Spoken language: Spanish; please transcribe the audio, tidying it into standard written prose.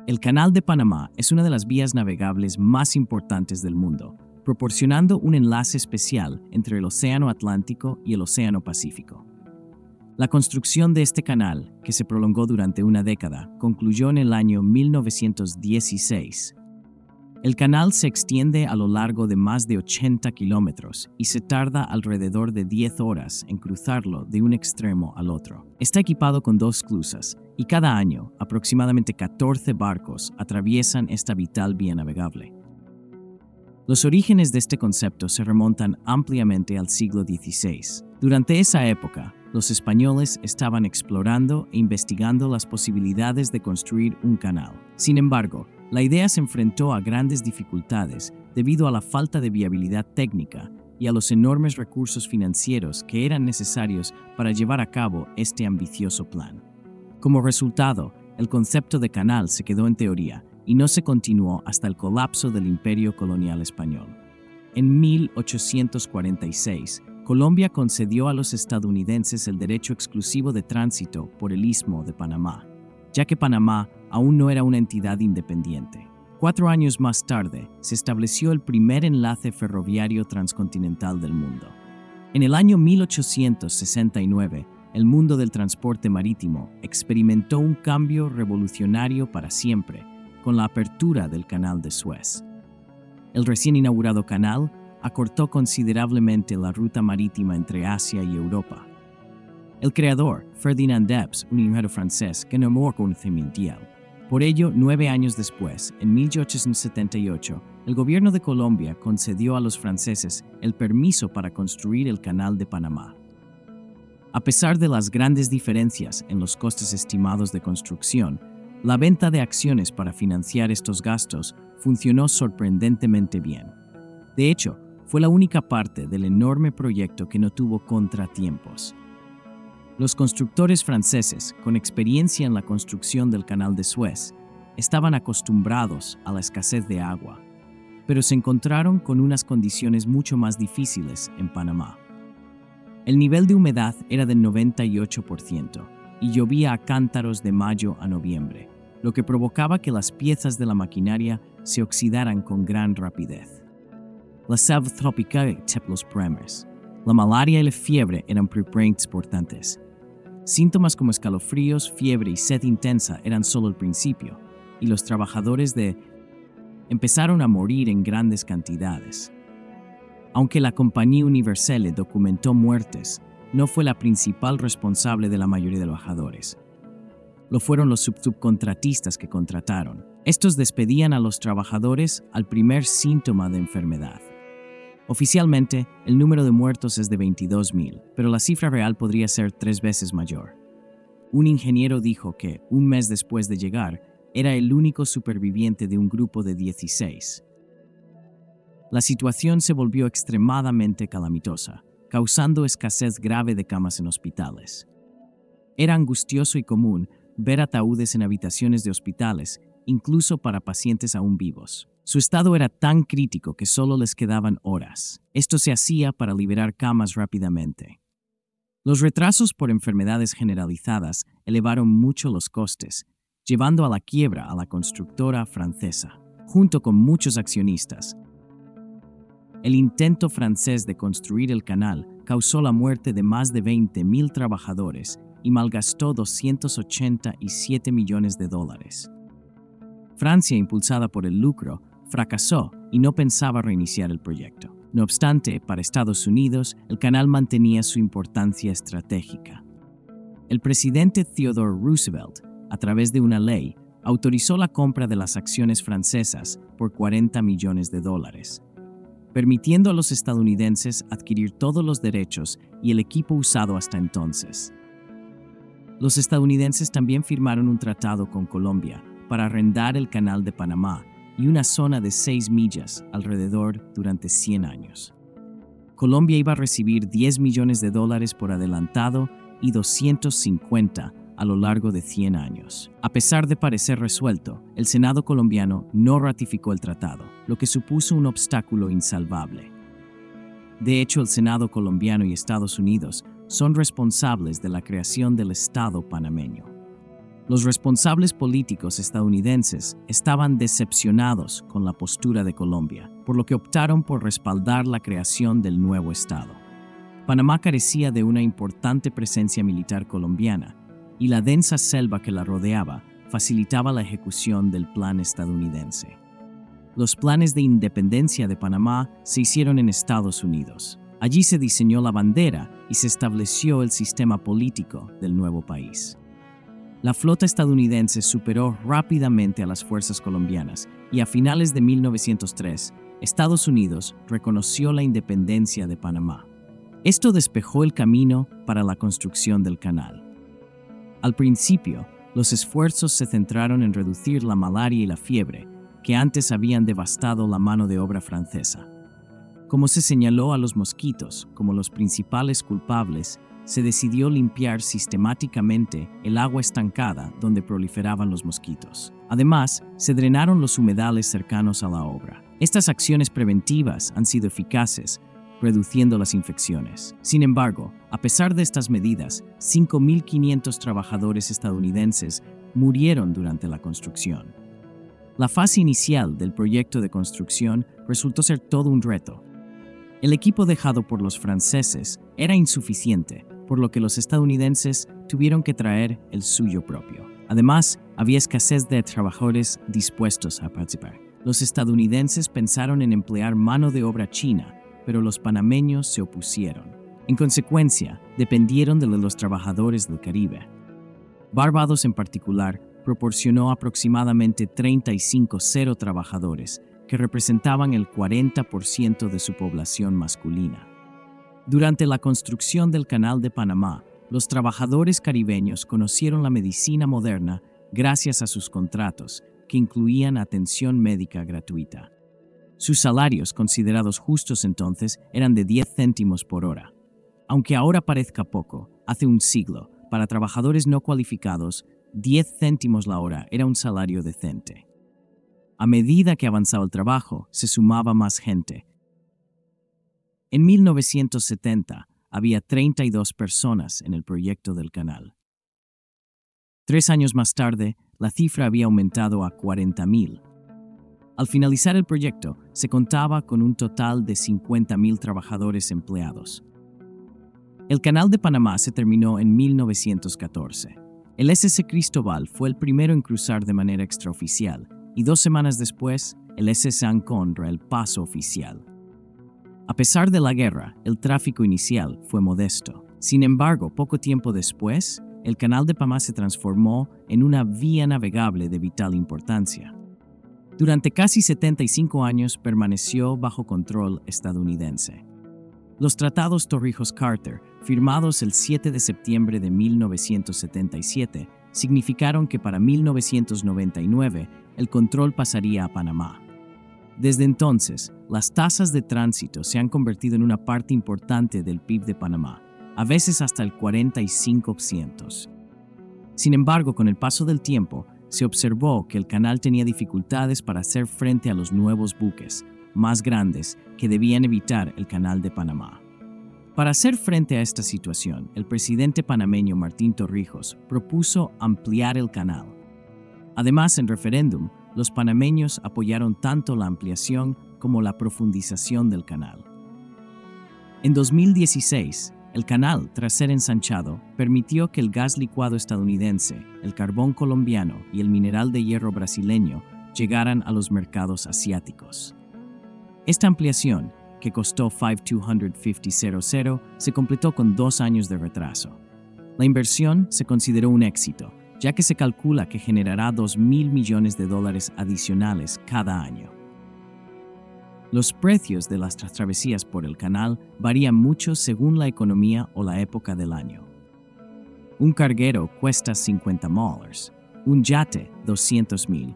El Canal de Panamá es una de las vías navegables más importantes del mundo, proporcionando un enlace especial entre el Océano Atlántico y el Océano Pacífico. La construcción de este canal, que se prolongó durante una década, concluyó en el año 1916. El canal se extiende a lo largo de más de 80 kilómetros y se tarda alrededor de 10 horas en cruzarlo de un extremo al otro. Está equipado con 2 esclusas y cada año aproximadamente 14 barcos atraviesan esta vital vía navegable. Los orígenes de este concepto se remontan ampliamente al siglo XVI. Durante esa época, los españoles estaban explorando e investigando las posibilidades de construir un canal. Sin embargo, la idea se enfrentó a grandes dificultades debido a la falta de viabilidad técnica y a los enormes recursos financieros que eran necesarios para llevar a cabo este ambicioso plan. Como resultado, el concepto de canal se quedó en teoría y no se continuó hasta el colapso del Imperio Colonial Español. En 1846, Colombia concedió a los estadounidenses el derecho exclusivo de tránsito por el Istmo de Panamá, ya que Panamá aún no era una entidad independiente. 4 años más tarde, se estableció el primer enlace ferroviario transcontinental del mundo. En el año 1869, el mundo del transporte marítimo experimentó un cambio revolucionario para siempre, con la apertura del Canal de Suez. El recién inaugurado canal acortó considerablemente la ruta marítima entre Asia y Europa. El creador, Ferdinand Debs, un ingeniero francés, ganó reconocimiento mundial. Por ello, 9 años después, en 1878, el gobierno de Colombia concedió a los franceses el permiso para construir el Canal de Panamá. A pesar de las grandes diferencias en los costes estimados de construcción, la venta de acciones para financiar estos gastos funcionó sorprendentemente bien. De hecho, fue la única parte del enorme proyecto que no tuvo contratiempos. Los constructores franceses, con experiencia en la construcción del Canal de Suez, estaban acostumbrados a la escasez de agua, pero se encontraron con unas condiciones mucho más difíciles en Panamá. El nivel de humedad era del 98% y llovía a cántaros de mayo a noviembre, lo que provocaba que las piezas de la maquinaria se oxidaran con gran rapidez. La selva tropical los problemas. La malaria y la fiebre eran problemas importantes. Síntomas como escalofríos, fiebre y sed intensa eran solo el principio, y los trabajadores empezaron a morir en grandes cantidades. Aunque la Compañía Universelle documentó muertes, no fue la principal responsable de la mayoría de los trabajadores. Lo fueron los subcontratistas que contrataron. Estos despedían a los trabajadores al primer síntoma de enfermedad. Oficialmente, el número de muertos es de 22,000, pero la cifra real podría ser 3 veces mayor. Un ingeniero dijo que, un mes después de llegar, era el único superviviente de un grupo de 16. La situación se volvió extremadamente calamitosa, causando escasez grave de camas en hospitales. Era angustioso y común ver ataúdes en habitaciones de hospitales, incluso para pacientes aún vivos. Su estado era tan crítico que solo les quedaban horas. Esto se hacía para liberar camas rápidamente. Los retrasos por enfermedades generalizadas elevaron mucho los costes, llevando a la quiebra a la constructora francesa, junto con muchos accionistas. El intento francés de construir el canal causó la muerte de más de 20,000 trabajadores y malgastó $287 millones. Francia, impulsada por el lucro, fracasó y no pensaba reiniciar el proyecto. No obstante, para Estados Unidos, el canal mantenía su importancia estratégica. El presidente Theodore Roosevelt, a través de una ley, autorizó la compra de las acciones francesas por $40 millones, permitiendo a los estadounidenses adquirir todos los derechos y el equipo usado hasta entonces. Los estadounidenses también firmaron un tratado con Colombia para arrendar el Canal de Panamá y una zona de 6 millas alrededor durante 100 años. Colombia iba a recibir $10 millones por adelantado y 250 a lo largo de 100 años. A pesar de parecer resuelto, el Senado colombiano no ratificó el tratado, lo que supuso un obstáculo insalvable. De hecho, el Senado colombiano y Estados Unidos son responsables de la creación del Estado panameño. Los responsables políticos estadounidenses estaban decepcionados con la postura de Colombia, por lo que optaron por respaldar la creación del nuevo estado. Panamá carecía de una importante presencia militar colombiana, y la densa selva que la rodeaba facilitaba la ejecución del plan estadounidense. Los planes de independencia de Panamá se hicieron en Estados Unidos. Allí se diseñó la bandera y se estableció el sistema político del nuevo país. La flota estadounidense superó rápidamente a las fuerzas colombianas y a finales de 1903, Estados Unidos reconoció la independencia de Panamá. Esto despejó el camino para la construcción del canal. Al principio, los esfuerzos se centraron en reducir la malaria y la fiebre, que antes habían devastado la mano de obra francesa. Como se señaló a los mosquitos como los principales culpables, se decidió limpiar sistemáticamente el agua estancada donde proliferaban los mosquitos. Además, se drenaron los humedales cercanos a la obra. Estas acciones preventivas han sido eficaces, reduciendo las infecciones. Sin embargo, a pesar de estas medidas, 5.500 trabajadores estadounidenses murieron durante la construcción. La fase inicial del proyecto de construcción resultó ser todo un reto. El equipo dejado por los franceses era insuficiente, por lo que los estadounidenses tuvieron que traer el suyo propio. Además, había escasez de trabajadores dispuestos a participar. Los estadounidenses pensaron en emplear mano de obra china, pero los panameños se opusieron. En consecuencia, dependieron de los trabajadores del Caribe. Barbados en particular proporcionó aproximadamente 35 trabajadores, que representaban el 40% de su población masculina. Durante la construcción del Canal de Panamá, los trabajadores caribeños conocieron la medicina moderna gracias a sus contratos, que incluían atención médica gratuita. Sus salarios, considerados justos entonces, eran de 10 céntimos por hora. Aunque ahora parezca poco, hace un siglo, para trabajadores no cualificados, 10 céntimos la hora era un salario decente. A medida que avanzaba el trabajo, se sumaba más gente. En 1970, había 32 personas en el proyecto del canal. 3 años más tarde, la cifra había aumentado a 40.000. Al finalizar el proyecto, se contaba con un total de 50.000 trabajadores empleados. El Canal de Panamá se terminó en 1914. El SS Cristóbal fue el primero en cruzar de manera extraoficial, y 2 semanas después, el SS Ancón el paso oficial. A pesar de la guerra, el tráfico inicial fue modesto. Sin embargo, poco tiempo después, el Canal de Panamá se transformó en una vía navegable de vital importancia. Durante casi 75 años permaneció bajo control estadounidense. Los tratados Torrijos-Carter, firmados el 7 de septiembre de 1977, significaron que para 1999 el control pasaría a Panamá. Desde entonces, las tasas de tránsito se han convertido en una parte importante del PIB de Panamá, a veces hasta el 45%. Sin embargo, con el paso del tiempo, se observó que el canal tenía dificultades para hacer frente a los nuevos buques, más grandes, que debían evitar el Canal de Panamá. Para hacer frente a esta situación, el presidente panameño Martín Torrijos propuso ampliar el canal. Además, en referéndum, los panameños apoyaron tanto la ampliación como la profundización del canal. En 2016, el canal, tras ser ensanchado, permitió que el gas licuado estadounidense, el carbón colombiano y el mineral de hierro brasileño llegaran a los mercados asiáticos. Esta ampliación, que costó $5,250,000, se completó con 2 años de retraso. La inversión se consideró un éxito, ya que se calcula que generará $2.000 millones adicionales cada año. Los precios de las travesías por el canal varían mucho según la economía o la época del año. Un carguero cuesta $50,000, un yate $200,000